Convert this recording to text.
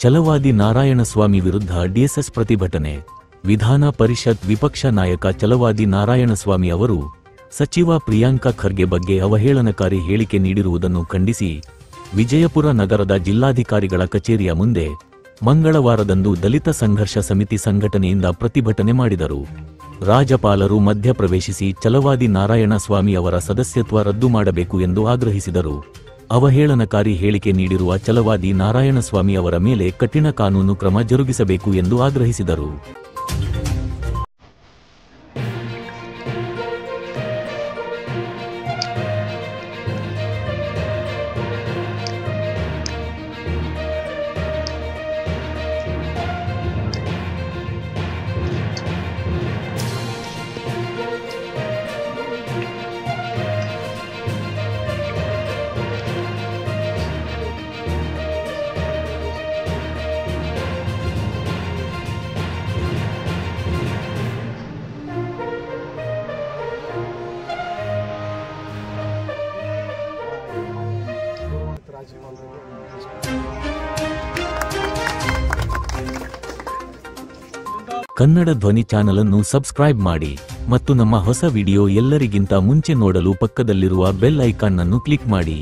ಛಲವಾದಿ ನಾರಾಯಣಸ್ವಾಮಿ ವಿರುದ್ಧ ಡಿಎಸ್ಎಸ್ ಪ್ರತಿಭಟನೆ. ವಿಧಾನ ಪರಿಷತ್ ವಿಪಕ್ಷ ನಾಯಕ ಛಲವಾದಿ ನಾರಾಯಣಸ್ವಾಮಿ ಅವರು ಸಚಿವ ಪ್ರಿಯಾಂಕ ಖರ್ಗೆ ಬಗ್ಗೆ ಅವಹೇಳನಕಾರಿ ಹೇಳಿಕೆ ನೀಡಿರುವುದನ್ನು ಖಂಡಿಸಿ ವಿಜಯಪುರ ನಗರದ ಜಿಲ್ಲಾಧಿಕಾರಿಗಳ ಕಚೇರಿಯ ಮುಂದೆ ಮಂಗಳವಾರದಂದು ದಲಿತ ಸಂಘರ್ಷ ಸಮಿತಿ ಸಂಘಟನೆಯಿಂದ ಪ್ರತಿಭಟನೆ ಮಾಡಿದರು. ರಾಜ್ಯಪಾಲರು ಮಧ್ಯಪ್ರವೇಶಿಸಿ ಛಲವಾದಿ ನಾರಾಯಣಸ್ವಾಮಿ ಅವರ ಸದಸ್ಯತ್ವ ರದ್ದು ಮಾಡಬೇಕು ಎಂದು ಆಗ್ರಹಿಸಿದರು. ಅವಹೇಳನಕಾರಿ ಹೇಳಿಕೆ ನೀಡಿರುವ ಛಲವಾದಿ ನಾರಾಯಣಸ್ವಾಮಿ ಅವರ ಮೇಲೆ ಕಠಿಣ ಕಾನೂನು ಕ್ರಮ ಜರುಗಿಸಬೇಕು ಎಂದು ಆಗ್ರಹಿಸಿದರು. ಕನ್ನಡ ಧ್ವನಿ ಚಾನೆಲ್ ಅನ್ನು ಸಬ್ಸ್ಕ್ರೈಬ್ ಮಾಡಿ ಮತ್ತು ನಮ್ಮ ಹೊಸ ವಿಡಿಯೋ ಎಲ್ಲರಿಗಿಂತ ಮುಂಚೆ ನೋಡಲು ಪಕ್ಕದಲ್ಲಿರುವ ಬೆಲ್ ಐಕಾನ್ ಅನ್ನು ಕ್ಲಿಕ್ ಮಾಡಿ.